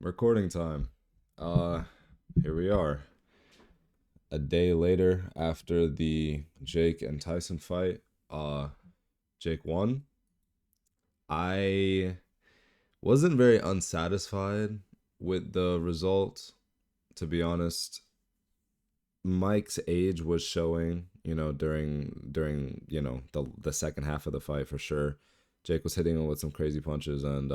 Recording time. Uh, Here we are. A day later after the Jake and Tyson fight. Uh, Jake won. I wasn't very unsatisfied with the result, to be honest. Mike's age was showing, during the second half of the fight for sure. Jake was hitting him with some crazy punches, and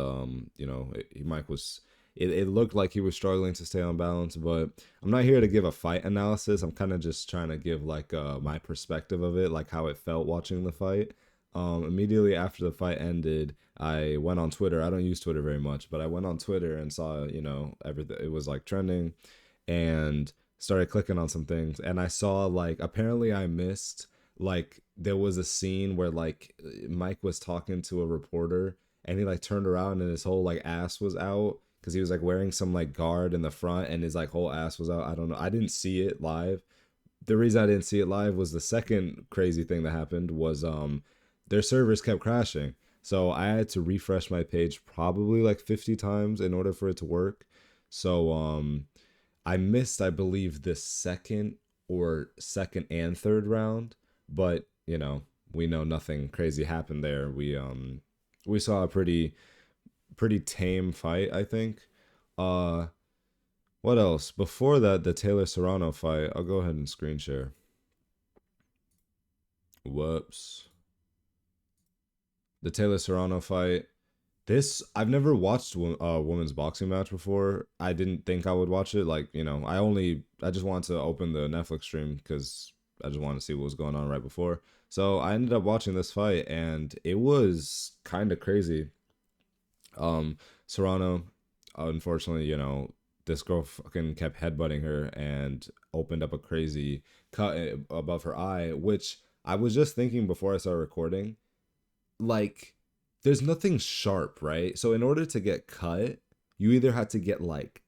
Mike was. It looked like he was struggling to stay on balance, but I'm not here to give a fight analysis. I'm kind of just trying to give like my perspective of it, like how it felt watching the fight. Immediately after the fight ended, I went on Twitter. I don't use Twitter very much, but I went on Twitter and saw, everything. It was like trending, and started clicking on some things, and I saw like apparently I missed like there was a scene where like Mike was talking to a reporter, and he like turned around and his whole like ass was out because he was like wearing some like guard in the front, and his like whole ass was out. I don't know. I didn't see it live. The reason I didn't see it live was the second crazy thing that happened was their servers kept crashing. So I had to refresh my page probably like 50 times in order for it to work. So I missed, I believe, the second and third round, but we know nothing crazy happened there. We saw a pretty tame fight, I think. Uh what else? Before that, the Taylor Serrano fight, I'll go ahead and screen share. Whoops. The Taylor Serrano fight. This I've never watched a women's boxing match before. I didn't think I would watch it. Like I just wanted to open the Netflix stream because I just wanted to see what was going on right before. So I ended up watching this fight, and it was kind of crazy. Serrano, unfortunately, this girl fucking kept headbutting her and opened up a crazy cut above her eye, which I was just thinking before I started recording, like there's nothing sharp, right? So in order to get cut, you either had to get like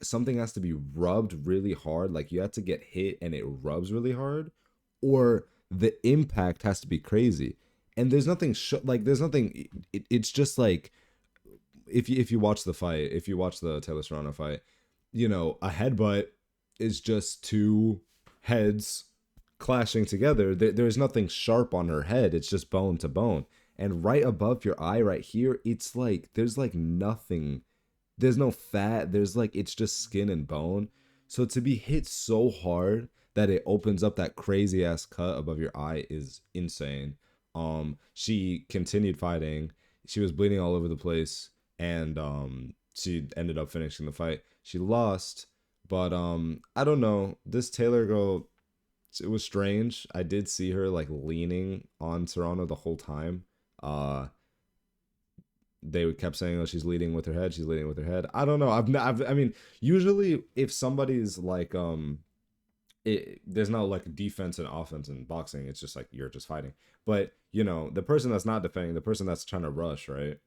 something has to be rubbed really hard, like you have to get hit and it rubs really hard, or the impact has to be crazy. And there's nothing like there's nothing it's just like if you watch the fight, if you watch the Taylor Serrano fight, a headbutt is just two heads clashing together. There's nothing sharp on her head. It's just bone to bone. And right above your eye, right here, it's like there's like nothing. There's no fat. There's like it's just skin and bone. So to be hit so hard that it opens up that crazy ass cut above your eye is insane. She continued fighting. She was bleeding all over the place, and she ended up finishing the fight. She lost, but I don't know. This Taylor girl, it was strange. I did see her like leaning on Serrano the whole time. Uh, they kept saying, "Oh, she's leading with her head. She's leading with her head." I don't know. I mean, usually if somebody's like, there's no like defense and offense in boxing. It's just like you're just fighting. But the person that's not defending, the person that's trying to rush, right?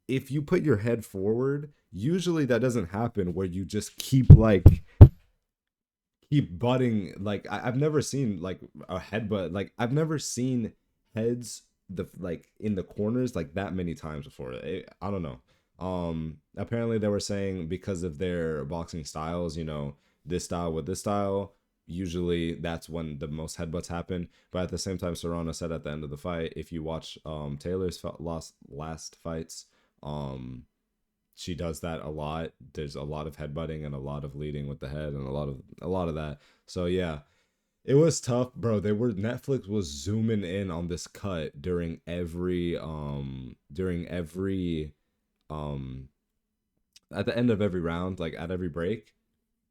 If you put your head forward, usually that doesn't happen where you just keep butting. Like I've never seen like a headbutt. Like I've never seen heads like in the corners like that many times before. I don't know. Apparently they were saying because of their boxing styles, this style with this style, usually that's when the most headbutts happen. But at the same time, Serrano said at the end of the fight, if you watch Taylor's last fights, um she does that a lot. There's a lot of headbutting and a lot of leading with the head and a lot of that. So yeah, it was tough, bro. Netflix was zooming in on this cut during every um at the end of every round, like at every break.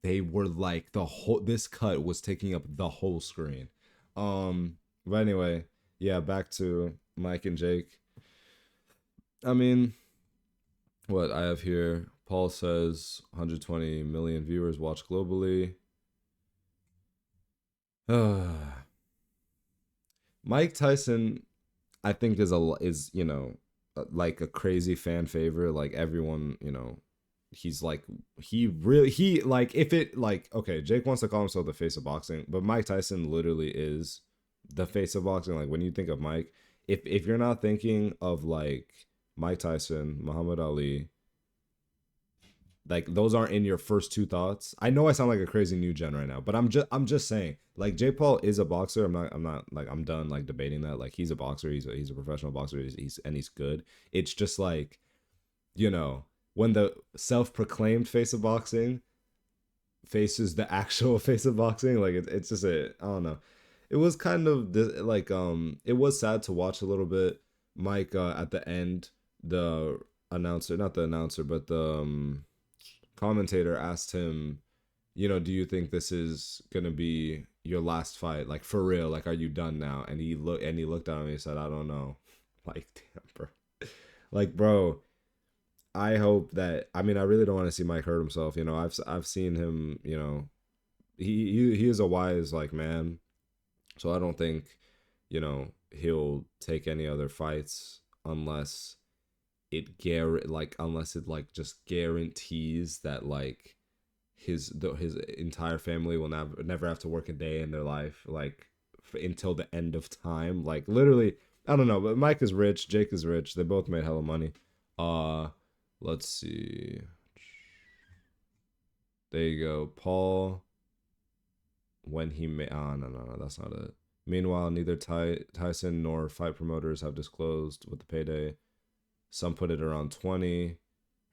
They were like the whole this cut was taking up the whole screen. But anyway, yeah, back to Mike and Jake. I mean, what I have here, Paul says 120 million viewers watch globally. Mike Tyson, I think is like a crazy fan favorite. Like everyone, he's like he like if it like okay, Jake wants to call himself the face of boxing, but Mike Tyson literally is the face of boxing. Like when you think of Mike, if you're not thinking of like Mike Tyson, Muhammad Ali, Like those aren't in your first two thoughts. I know I sound like a crazy new gen right now, but I'm just saying. Like Jake Paul is a boxer. I'm not like I'm done like debating that. Like he's a boxer. He's a professional boxer. He's good. It's just like, you know, when the self-proclaimed face of boxing faces the actual face of boxing, like it's just a I don't know. It was kind of like it was sad to watch a little bit. Mike at the end, the announcer, not the announcer, but the commentator asked him, you know, do you think this is gonna be your last fight, like for real, like are you done now? And he looked at him and he said, I don't know. Like damn, bro. Like bro, I hope that, I mean, I really don't want to see Mike hurt himself. You know, I've seen him. You know, he is a wise like man, so I don't think, you know, he'll take any other fights unless unless it like just guarantees that like his entire family will never have to work a day in their life, like until the end of time. Like literally, I don't know, but Mike is rich, Jake is rich. They both made hella money. Uh, let's see. There you go, Paul. When he made, oh no, that's not it. Meanwhile, neither Tyson nor fight promoters have disclosed what the payday. Some put it around 20.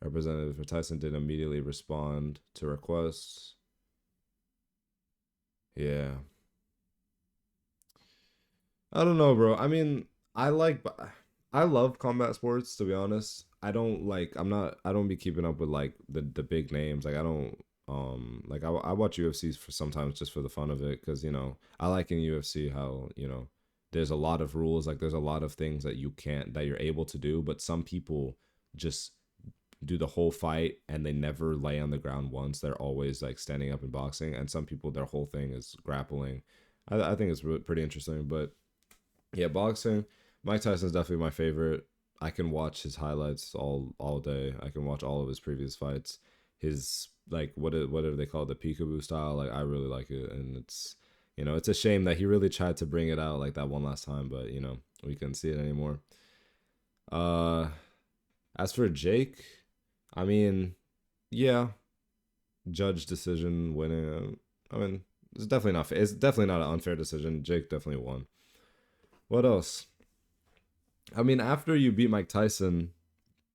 Representative for Tyson did immediately respond to requests. Yeah. I don't know, bro. I mean, I like I love combat sports to be honest. I don't be keeping up with like the big names. Like I don't like I watch UFC for sometimes just for the fun of it cuz you know, I like in UFC how, you know, there's a lot of rules, like there's a lot of things that you can't that you're able to do, but some people just do the whole fight and they never lay on the ground once. They're always like standing up and boxing, and some people their whole thing is grappling. I think it's pretty interesting, but yeah, boxing. Mike Tyson's definitely my favorite. I can watch his highlights all day. I can watch all of his previous fights. His like whatever they call it, the peekaboo style. Like I really like it, and it's, you know, it's a shame that he really tried to bring it out like that one last time, but you know we couldn't see it anymore. Uh, as for Jake, I mean, yeah, judge decision winning. I mean, it's definitely not. It's definitely not an unfair decision. Jake definitely won. What else? I mean, after you beat Mike Tyson,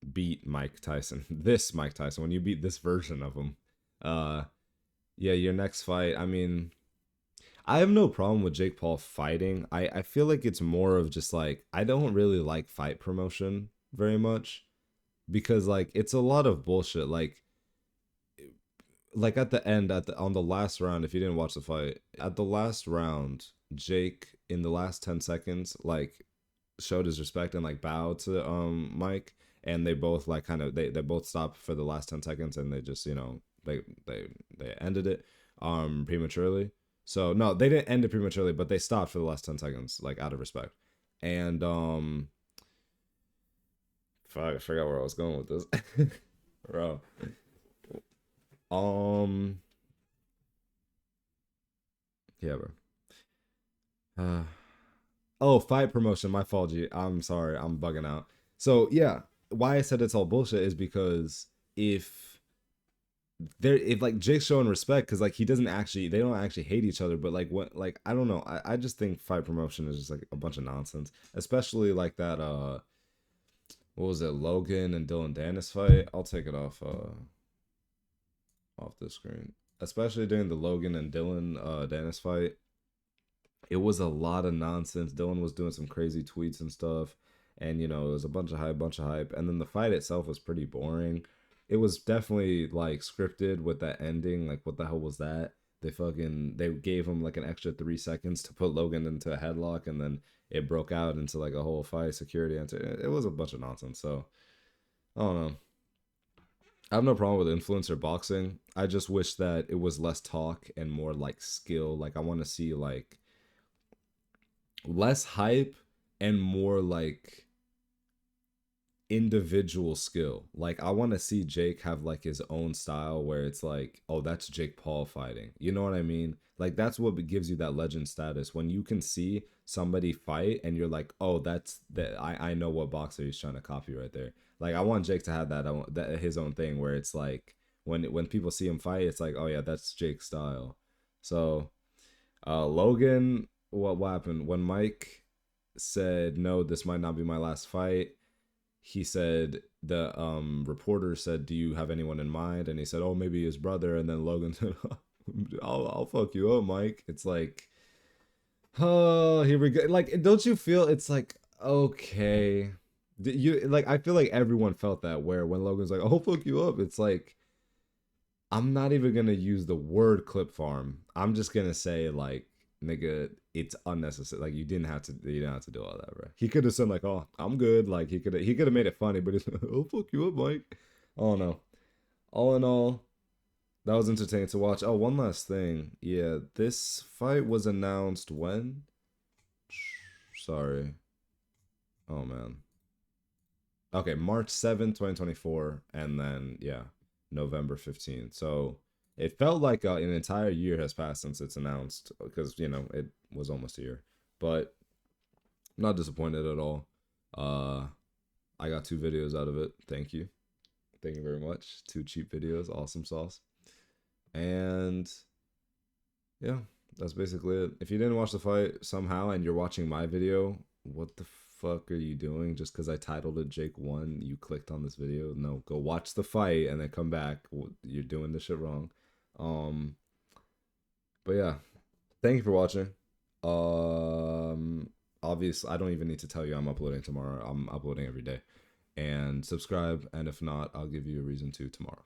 this Mike Tyson, when you beat this version of him, uh, yeah, your next fight. I mean, I have no problem with Jake Paul fighting. I feel like it's more of just like I don't really like fight promotion very much because like it's a lot of bullshit. Like at the end at the on the last round, if you didn't watch the fight, at the last round, Jake in the last 10 seconds like showed his respect and like bowed to Mike, and they both like kind of they both stopped for the last 10 seconds and they just, you know, they ended it prematurely. So no, they didn't end it prematurely, but they stopped for the last 10 seconds like out of respect. And fuck, I forgot where I was going with this. Bro. Um yeah, bro. Uh, oh, fight promotion. My fault, G. I'm sorry. I'm bugging out. So yeah, why I said it's all bullshit is because if if like Jake's showing respect, because like he doesn't actually, they don't actually hate each other, but like what, like I don't know. I just think fight promotion is just like a bunch of nonsense, especially like that. What was it, Logan and Dylan Dennis fight? I'll take it off the screen. Especially during the Logan and Dylan Dennis fight, it was a lot of nonsense. Dylan was doing some crazy tweets and stuff, and you know it was a bunch of hype, and then the fight itself was pretty boring. It was definitely like scripted with that ending. Like, what the hell was that? They gave him like an extra 3 seconds to put Logan into a headlock, and then it broke out into like a whole fight security answer. It was a bunch of nonsense. So I don't know. I have no problem with influencer boxing. I just wish that it was less talk and more like skill. Like I want to see like less hype and more like individual skill. Like I want to see Jake have like his own style where it's like, oh, that's Jake Paul fighting. You know what I mean? Like that's what gives you that legend status when you can see somebody fight and you're like, oh, that's that. I know what boxer he's trying to copy right there. Like I want Jake to have that his own thing where it's like when people see him fight, it's like, oh yeah, that's Jake's style. So Logan, what happened when Mike said no, this might not be my last fight? He said the reporter said, "Do you have anyone in mind?" And he said, "Oh, maybe his brother." And then Logan said, "I'll fuck you up, Mike." It's like, oh, here we go. Like, don't you feel it's like okay? You like I feel like everyone felt that where when Logan's like, "I'll fuck you up," it's like I'm not even gonna use the word clip farm. I'm just gonna say like, nigga, it's unnecessary. Like you didn't have to do all that, bro. He could have said like, oh, I'm good. Like he could have made it funny, but it's oh fuck you up, Mike. Oh no. All in all, that was entertaining to watch. Oh, one last thing. Yeah, this fight was announced when? Sorry. Oh man. Okay, March 7th, 2024, and then yeah, November 15th. So it felt like an entire year has passed since it's announced because it was almost a year. But I'm not disappointed at all. Uh, I got 2 videos out of it. Thank you very much. 2 cheap videos, awesome sauce. And yeah, that's basically it. If you didn't watch the fight somehow and you're watching my video, what the fuck are you doing? Just because I titled it Jake won, you clicked on this video? No, go watch the fight and then come back. You're doing this shit wrong. Um, but yeah, thank you for watching. Obviously, I don't even need to tell you I'm uploading tomorrow. I'm uploading every day. And subscribe, and if not, I'll give you a reason to tomorrow.